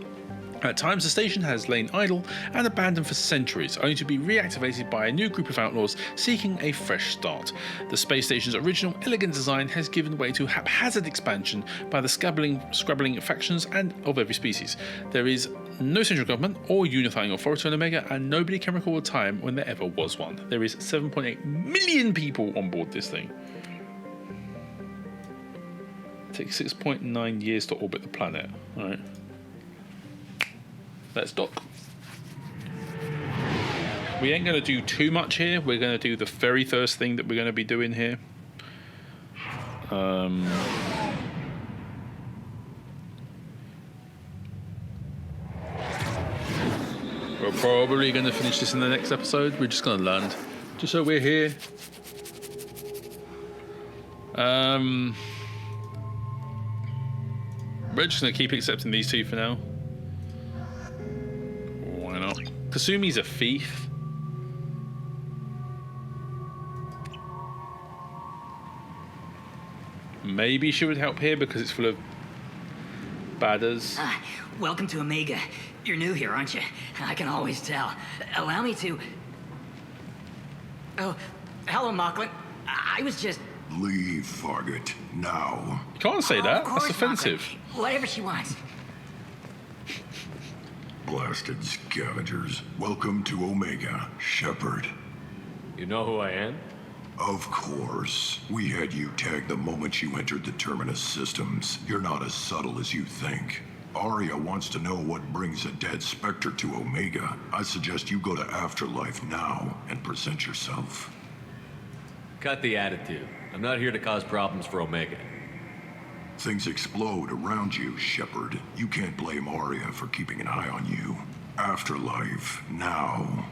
At times, the station has lain idle and abandoned for centuries, only to be reactivated by a new group of outlaws seeking a fresh start. The space station's original, elegant design has given way to haphazard expansion by the scrabbling factions and of every species. There is no central government or unifying authority on Omega, and nobody can recall a time when there ever was one. There is 7.8 million people on board this thing. It takes 6.9 years to orbit the planet. All right. Let's dock. We ain't going to do too much here. We're going to do the very first thing that we're going to be doing here. We're probably going to finish this in the next episode. We're just going to land. Just so we're here. We're just going to keep accepting these two for now. Why not? Kasumi's a thief. Maybe she would help here because it's full of badders. Welcome to Omega. You're new here, aren't you? I can always tell. Allow me to... Oh, hello, Mocklin. I was just... Leave, Fargate, now. You can't say that. That's offensive. Mocklin. Whatever she wants. Blasted scavengers. Welcome to Omega, Shepard. You know who I am? Of course. We had you tagged the moment you entered the Terminus systems. You're not as subtle as you think. Arya wants to know what brings a dead Spectre to Omega. I suggest you go to Afterlife now and present yourself. Cut the attitude. I'm not here to cause problems for Omega. Things explode around you, Shepard. You can't blame Arya for keeping an eye on you. Afterlife now.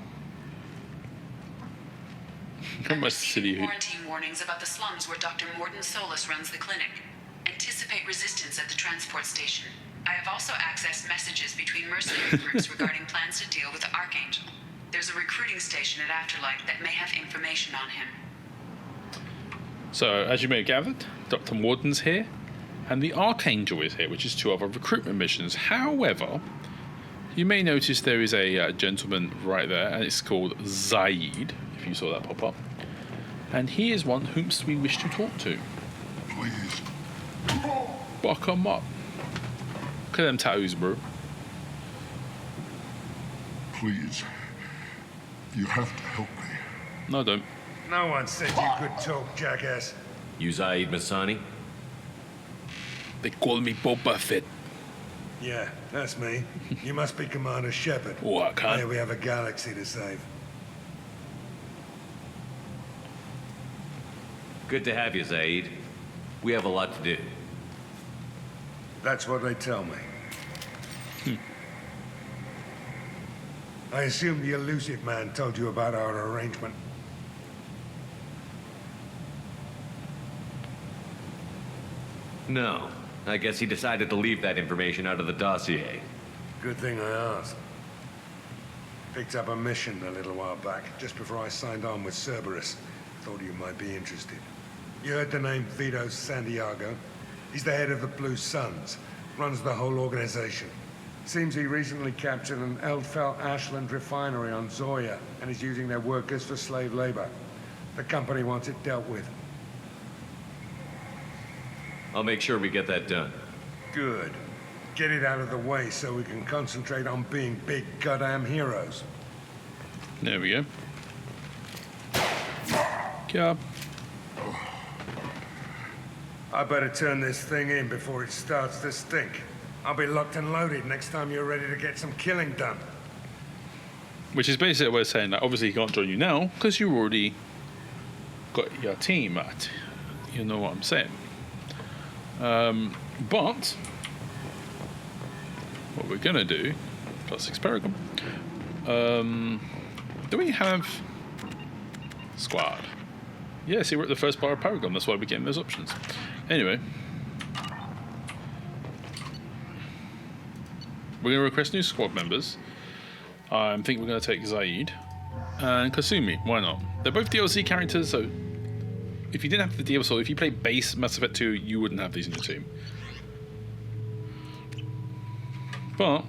How much city? Quarantine warnings about the slums where Dr. Morden Solus runs the clinic. Anticipate resistance at the transport station. I have also accessed messages between mercenary groups regarding plans to deal with the Archangel. There's a recruiting station at Afterlife that may have information on him. So, as you may have gathered, Dr. Morden's here, and the Archangel is here, which is 2 other recruitment missions. However, you may notice there is a gentleman right there, and it's called Zaid, if you saw that pop up. And he is one whom we wish to talk to. Please. Buck 'em up. Look at them tattoos, bro. Please. You have to help me. No, don't. No one said you could talk, jackass. You Zaid Masani? They call me Boba Fett. Yeah, that's me. You must be Commander Shepard. What, cunt? Here we have a galaxy to save. Good to have you, Zaid. We have a lot to do. That's what they tell me. I assume the elusive man told you about our arrangement. No. I guess he decided to leave that information out of the dossier. Good thing I asked. Picked up a mission a little while back, just before I signed on with Cerberus. Thought you might be interested. You heard the name Vito Santiago? He's the head of the Blue Suns. Runs the whole organization. Seems he recently captured an Eldfell Ashland refinery on Zoya and is using their workers for slave labor. The company wants it dealt with. I'll make sure we get that done. Good. Get it out of the way so we can concentrate on being big goddamn heroes. There we go. Yeah. I better turn this thing in before it starts to stink. I'll be locked and loaded next time you're ready to get some killing done. Which is basically a way of saying that obviously he can't join you now because you already got your team at. You know what I'm saying. But what we're gonna do, +6 Paragon. Do we have squad? Yeah, see, we're at the first bar of Paragon. That's why we're getting those options. Anyway, we're going to request new squad members. I think we're going to take Zaid and Kasumi. Why not? They're both DLC characters, so if you didn't have the DLC, if you play base Mass Effect 2, you wouldn't have these in your team. But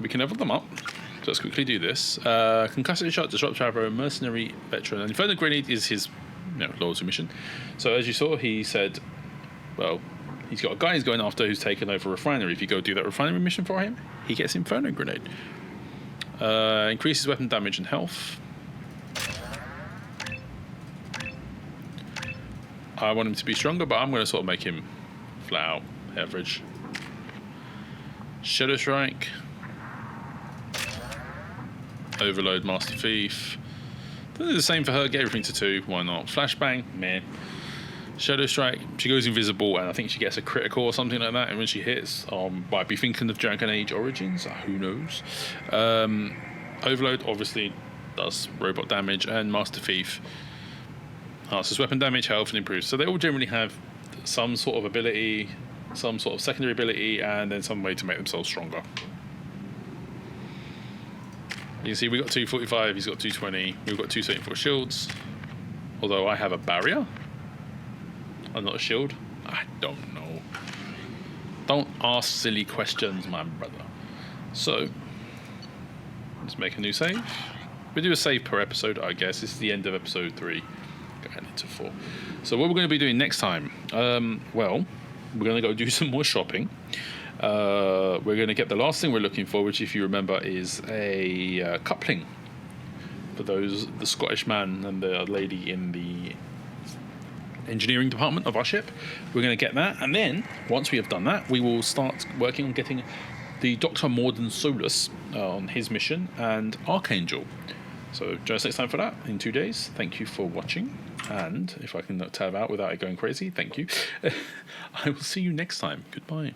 we can level them up. So let's quickly do this. Concussive Shot, Disrupt Traveler, Mercenary Veteran, and Inferno Grenade is his loyalty mission. So as you saw, he said, well, he's got a guy he's going after who's taken over a refinery. If you go do that refinery mission for him, he gets Inferno Grenade. Increases weapon damage and health. I want him to be stronger, but I'm going to sort of make him flat out average. Shadow Strike. Overload, Master Thief. Don't do the same for her, get everything to 2, why not? Flashbang, meh. Shadow Strike, she goes invisible and I think she gets a critical or something like that, and when she hits, might be thinking of Dragon Age Origins, who knows. Overload obviously does robot damage, and Master Thief enhances weapon damage, health, and improves. So they all generally have some sort of ability, some sort of secondary ability, and then some way to make themselves stronger. You can see we got 245, he's got 220, we've got 274 shields. Although I have a barrier. I'm not a shield. I don't know. Don't ask silly questions, my brother. So, let's make a new save. We do a save per episode, I guess. This is the end of episode 3. Going into 4. So what we're going to be doing next time, well, we're going to go do some more shopping. We're going to get the last thing we're looking for, which, if you remember, is a coupling. for those, the Scottish man and the lady in the engineering department of our ship. We're going to get that, and then once we have done that, we will start working on getting the Dr. Morden Solus on his mission and Archangel. So join us next time for that in 2 days. Thank you for watching, and if I can tab out without it going crazy, thank you. I will see you next time. Goodbye.